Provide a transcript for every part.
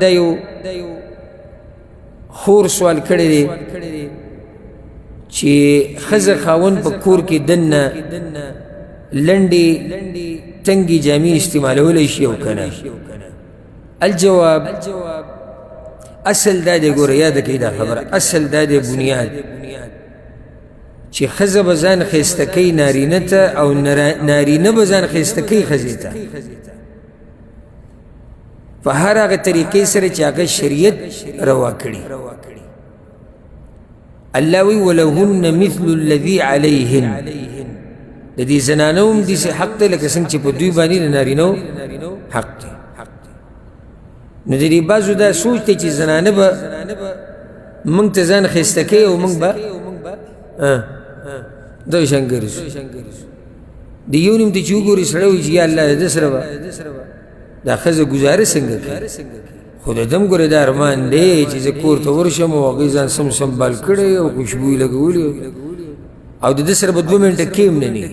دا یو خور سوال کړی دی چې ښځه خاوند په کور کې دننه لنډې تنګې جامې استعمالولی شي او که نه. الجواب اصل دا دی، ګوره یاده کړئ دا خبره، اصل دا دی بنیاد چې ښځه به ځان ښایسته کوي نارینه ته او نارینه به ځان ښایسته کوي ښځې ته په هر هغه طریقې سره چې هغه شریعت روا کړي. الله وی ولهن مثل الذي عليهن، د دې زنانو هم داسې حق دی لکه څنګه چې په دوی باندې د نارینو حق دی. نو د دې بعضو دا سوچ دی چې زنانه به موږ ته ځان ښایسته کوي او موږ به دغه شان ګرځو. د یو نیم ته چې وګوري سړی وایي چې یا الله د ده سره به دا ښځه ګزاره څنګه کوي، خو د ده هم ګوره دا ارمان دی چې زه کور ته ورشم او هغوی ځان سم سنبال کړی او خوشبویي لګولي او د ده سره به 2 منټه کیم نه ني.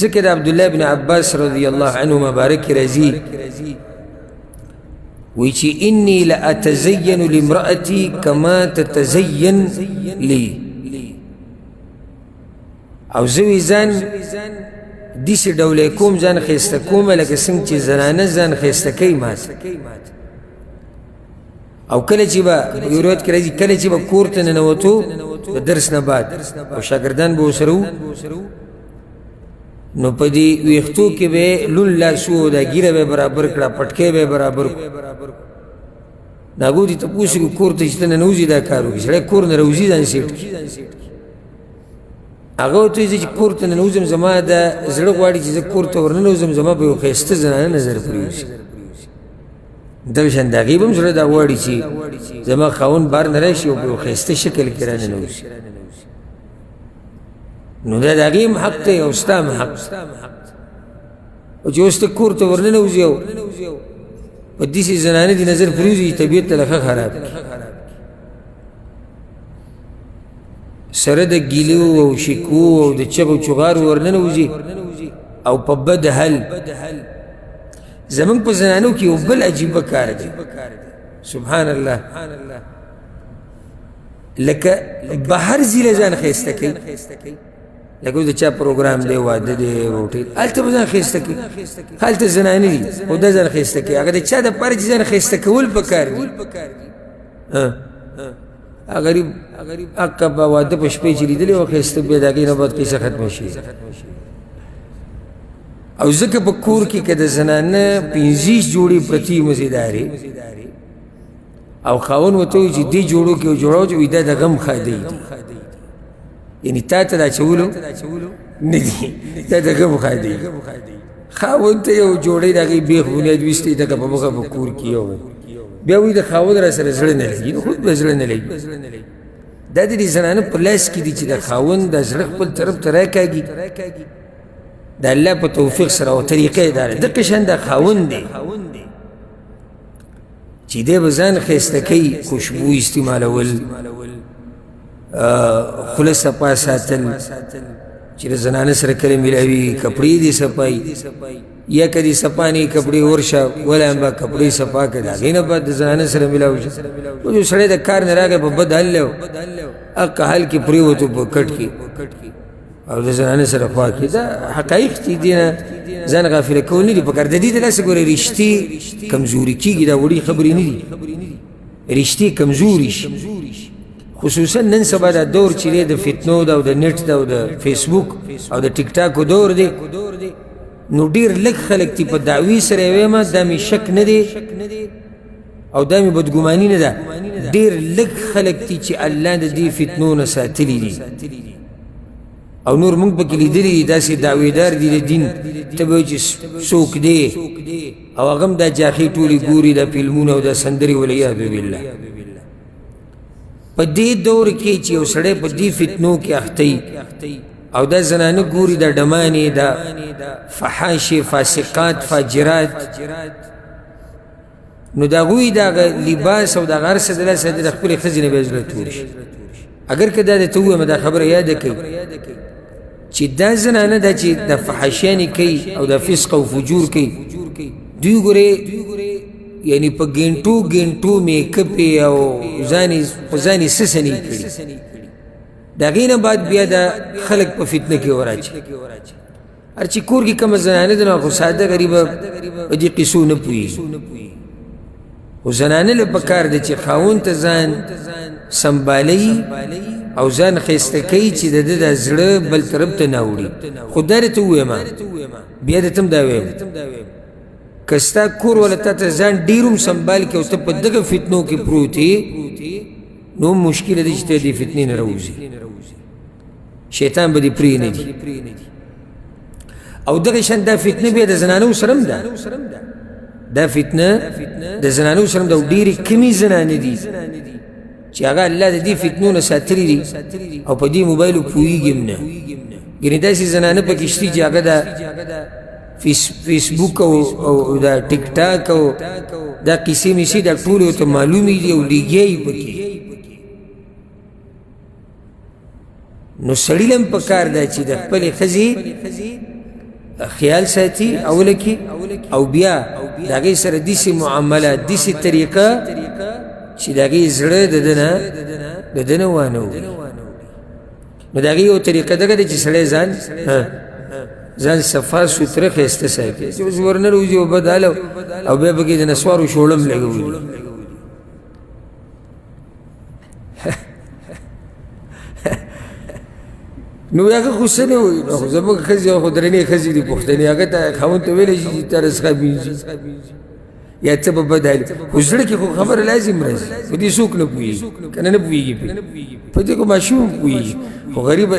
ځکه د عبدالله بن عباس رضی الله عنهما بارک راځي وی چې انی لاتزین لامرأتی کما تتزین لی، او زه وی ځان داسې ډولی کوم ځان ښایسته کومه لکه څنګه چې زنانه ځان ښایسته کوي ماته. او کله چې به یو روایت کې راځي کله چې به کور ته ننوتو د درس نه بعد او شاګردان به ورسره وو نو په دې ویښتو کې به یې لون لاس و، دا ږیره به یې برابر کړه، پټکی به یې برابر کړو. د هغو دې تپوس وکړو کور ته چې ته ننوځي دا کار وکړي، سړی کور نه راوځي ځان سیټ کړي. هغه ورته وایي زه چې کور ته ننوځم زما دا زړه غواړي چې زه کور ته ورننوځم زما به یو ښایسته زنانه نظر پرېوځي. دغه شان د هغې به هم زړه دا غواړي چې زما خاوند بار نه راشي او په یو ښایسته شکل کې راننوځي. نو دا د هغې هم حق دی او ستا هم حق دی. او چې اوس ته کور ته ورننوځي او په داسې زنانه دې نظر پرېوځي طبیعت ته لکه خراب کړي، سره د ګیلو او شکو او د چغو چغارو ورننوځي او په بد حل. زمونږ په زنانو کې یو بل عجیبه کار دی سبحان الله، لکه بهر ځي له ځان ښایسته کوي، لکه اوس د چا پروګرام دی واده دی روټۍ هلته به ځان ښایسته کوي، هلته زنانه دي او دا ځان ښایسته کوي. هغه د چا دپاره چې ځان ښایسته کول پکار دي. غریب حقه به واده په شپې چې لیدلی و ښایسته بیا د هغې نه بعد قیسه ختمه شي. او ځکه په کور کې که د زنانه 25 جوړې پرتې مزېدارې او خاوند ورته وایي چې دې جوړو کې یو جوړه وچوي دا د غم خادی دي، یعنې تا ته دا اچولو نه دي، دا د غم خادی. خاوند ته یو جوړی د هغې بیخ بنیاد ویستی دغه په مخه په کور کې یو بیا وایي د خاوند را سره زړه نه لګي، نو خود به زړه نه لګي. دا د دې زنانه په لاس کې دي چې د خاوند د زړه خپل طرف ته راکاږي، د الله په توفیق سره او طریقه یې دا ده. دقه شان د خاوند دی چې دی به ځان ښایسته کوي، خوشبو استعمالول، خوله صفا ساتل، چې د زنانه سره کله میلاوي کپړې دې صفایي یا که دې صفا نه وي کپړې ورشه ولا به کپړې صفا کړه، د هغې نه بعد د زنانه سره میلاو شي. اوس یو سړی د کار نه راغی په بد حل و هغه حل کې پرېوتو په کټ کې او د زنانه سره خوا کې، دا حقایق چې دې نه ځان غافله کول نه دي پکار. د دې دلاسې ګوره رشتې کمزوري کېږي، دا وړې خبرې نه دي، رشتې کمزوري شي. خصوصا نن سبا دا دور چې دی د فتنو ده او د نټ ده او د فیسبوک او د ټیک ټاکو دور دی، نو ډېر لږ خلک دي په دعوی سره یې وایم دا مې شک نه دی او دا مې بدګماني نه ده، ډېر لږ خلک دي چې الله د دې فتنو نه ساتلي دي او نور موږ پکې لیدلي دي داسې دعویدار دي د دین، ته به وایي چې څوک دی او هغه هم دا جاخې ټولې ګوري دا فلمونه او دا سندرې والعیاذ بالله. په دې دور کې چې یو سړی په دې فتنو کې اخته او دا زنانه ګوري دا ډمانې دا فحاشې فاسقات فاجرات، نو د هغوی دغه لباس او دغه هر څه د لاسه د خپلې ښځې نه به زړه تور شي. اگر که دا درته ووایم دا خبره یاده کوي چې دا زنانه ده چې د فحاشیانې کوي او د فسق او فجور کوي دوی ګورې یعنی په ګینټو ګینټو میکپ یې او ځانې سسنې کړي د هغې نه بعد بیا دا خلک په فتنه کې وراچي هر چې کور کې کومه زنانه ده نو خو ساده غریبه په دې قیسو نه پوهېږي خو زنانه له پکار ده چې خاوند ته ځان سنبالوي او ځان ښایسته کوي چې د ده دا زړه بل طرف ته نه اوړي خو دا درته ووایم بیا درته هم دا وایم که ستا کور والا تا ته ځان ډېر هم سنبال کړي او ته په دغه فتنو کې پروت یې نو مشکله ده چې ته دې فتنې نه راوځي شیطان به دې پرېنږدي او دغه شان دا فتنه بیا د زنانو سره هم ده دا فتنه د زنانو سره هم ده او ډېرې کمې زنانې دي چې هغه الله د دې فتنو نه ساتلي دي او په دې موبایلو پوهېږي هم نه ګنې داسې زنانه پکې شته چې هغه د فیسبوک او دا ټیک ټاک او دا کیسې میسې دا ټولې ورته معلومې دي او لګیا یې پکې نو سړي له هم پکار ده چې د خپلې ښځې خیال ساتي اوله کې او بیا د هغې سره داسې معاملات داسې طریقه چې د هغې زړه د ده نه وانه وړي نو د هغې یو طریقه دغه ده چې سړی ځان صفا سوتره ښایسته ساتي چې اوس ورنه روځي او بد حاله او بیا پکې د نسوارو شوړم لګولي نو هغه خو څه نه وایي نو خو زموږ ښځې خو درنې ښځې دي پښتنې هغه ته خاوند ته ویلی شي چې تا رسخه مینځي یا څه په بد حال خو زړه کې خو خبره لازم راځي په دې څوک نه پوهېږي که نه پوهېږي په دې خو ماشوم پوهېږي خو غریبه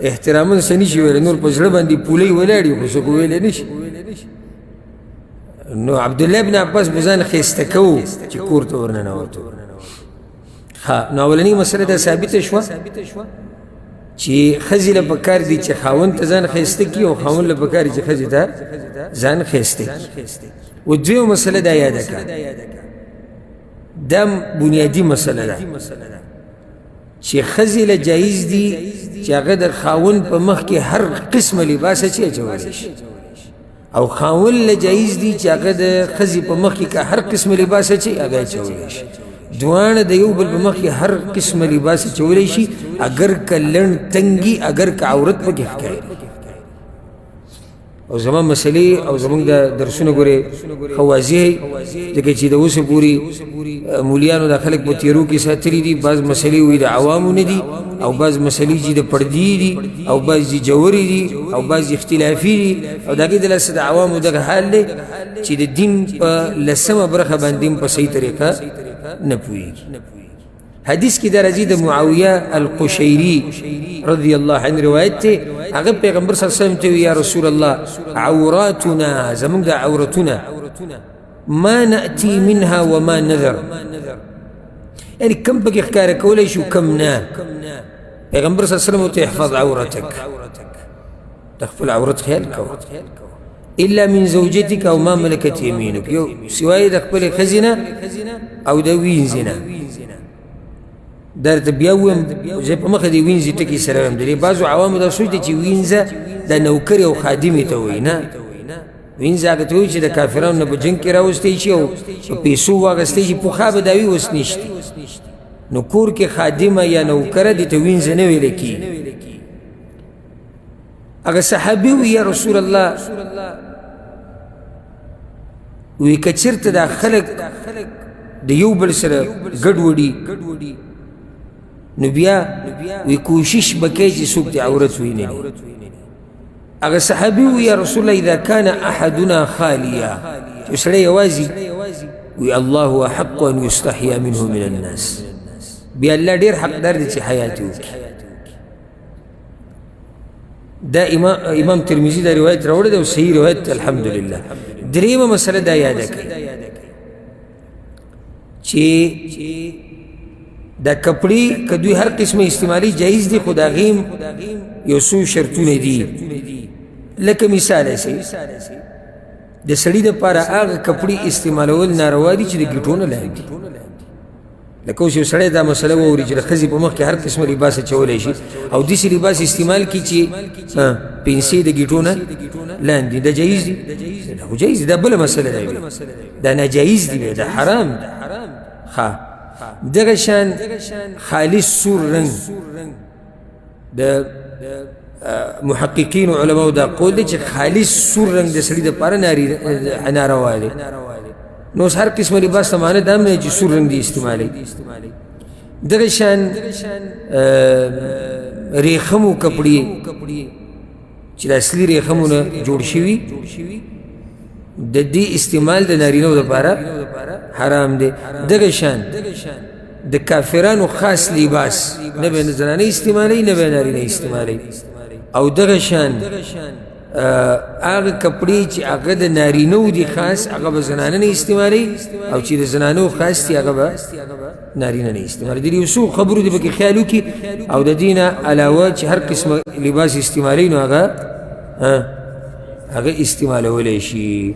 احتراما څه نه شي ویلی نور په زړه باندې پولۍ ولاړي خو څوک ویلی نه شي نو عبدالله بن عباس به ځان ښایسته کوو چې کور ته ورننوتو نو اولنۍ مسله دا ثابته شوه چې ښځې له پکار دي چې خاوند ته ځان ښایسته کړي او خاوند له پکار دي چې ښځې ته ځان ښایسته کړي و دویمه مسله دا یاده کړه دا بنیادي مسله ده چې ښځې له جایز دي چې هغه د خاوند په مخ کې هر قسمه لباس چې اچولی شي او خاوند له جایز دي چې هغه د ښځې په مخ کې که هر قسمه لباس چې هغه اچولی شي دواړه د یو بل په مخ کې هر قسمه لباس اچولی شي اگر که لنډ تنګي اگر که عورت پکې ښکاري او زما مسلې او زمونږ د درسونه ګورې ښه واضح ځکه چې د اوسه پورې مولیانو دا خلک په تیرو کې ساتلي دي بعض مسلې وایي د عوامو نه دي او بعض مسلې چې د پردي دي او بعض دي جوهري دي او بعض اختلافي دي او د هغې د لاسه د عوامو دغه حال دی چې د دین په لسمه برخه باندې په صحیح طریقه نه پوهېږي حدیث کې دا راځي د معاویه القشیري رضی الله عنه روایت دی هغه پیغمبر صلی الله علیه وسلم ته یا رسول الله عوراتنا زموږ د عورتونه ما نأتي منها وما نذر یعنی کم پکې ښکاره کولی شو کم نه پیغمبر صلی الله علیه وسلم ورته احفظ عورتک د خپل عورت خیال کوه الا من زوجتك او ما ملكت يمينك یو سوای د خپل خزینه او د وینځنه درته بیا ویم زه په مخه دی وینځي ټکي سره هم درې بعضو عوامو دا سوچ دي چې وینځه د نوکر او خادمې ته وایي نه وینځه هغه ته وایي چې د کافرانو نه په جنګ کې راوستی شي او په پیسو واخیستی شي پخوا به دا وي اوس نشته نو کور کې خادمه یا نوکره دې ته وینځه نه ویلی کېږي هغه صحابي وي یا رسول الله وی که چېرته دا خلک د یو بل سره ګډوډي نو بیا وی کوشش به کوي چې څوک د عورت ویني هغه صحابي وي یا رسول الله اذا كان احدنا خالیا چې سړی یوازې وی الله احق ان یستحیا منه من الناس بیا الله ډېر حقدار دی چې حیا دې وکړي دا امام ترمذي دا روایت راوړی دی او صحیح روایت الحمدلله دریمه مسله دا یاده کړئ چې دا کپړې که دوی هر قسمه استعمالي جایز دي خو د هغې یو څو شرطونه دي لکه مثال هسې د سړي دپاره هغه کپړې استعمالول ناروا دي چې د ګیټو نه لاندې لکه اوس یو سړی دا مسله واوري چې د ښځې په مخ کې هر قسمه لباس اچولی شي او داسې لباس استعمال کړي چې پنسې د ګیټو نه لاندې دا جایز دي دا خو جایز دي دا بله مسله ده دا ناجایز دي دا حرام دي ښه دغه شان خالص سور رنګ د محققین علماء دا قول دی چې خالص سور رنګ د سړي دپاره ناروا دی نو اوس هر قسمه لباس ته معنی دا هم نه چې سور رنګ دي استعمالوي دغه شان ریخمو کپړې چې د اصلي ریخمو نه جوړ شوي د دې استعمال د نارینهو دپاره حرام دی دغه شان د کافرانو خاص لباس نه به زنانه استعمالوي نه به نارینه استعمالوي او دغه شان هغه کپړې چې هغه د نارینهو دي خاص هغه به زنانه نه استعمالوي او چې د زنانو خاص دي هغه به نارینه نه استعمالوي د دې یو څو خبرو دې پکې خیال وکړي او د دې نه علاوه چې هر قسمه لباس استعمالوي نو هغه استعمالولی شي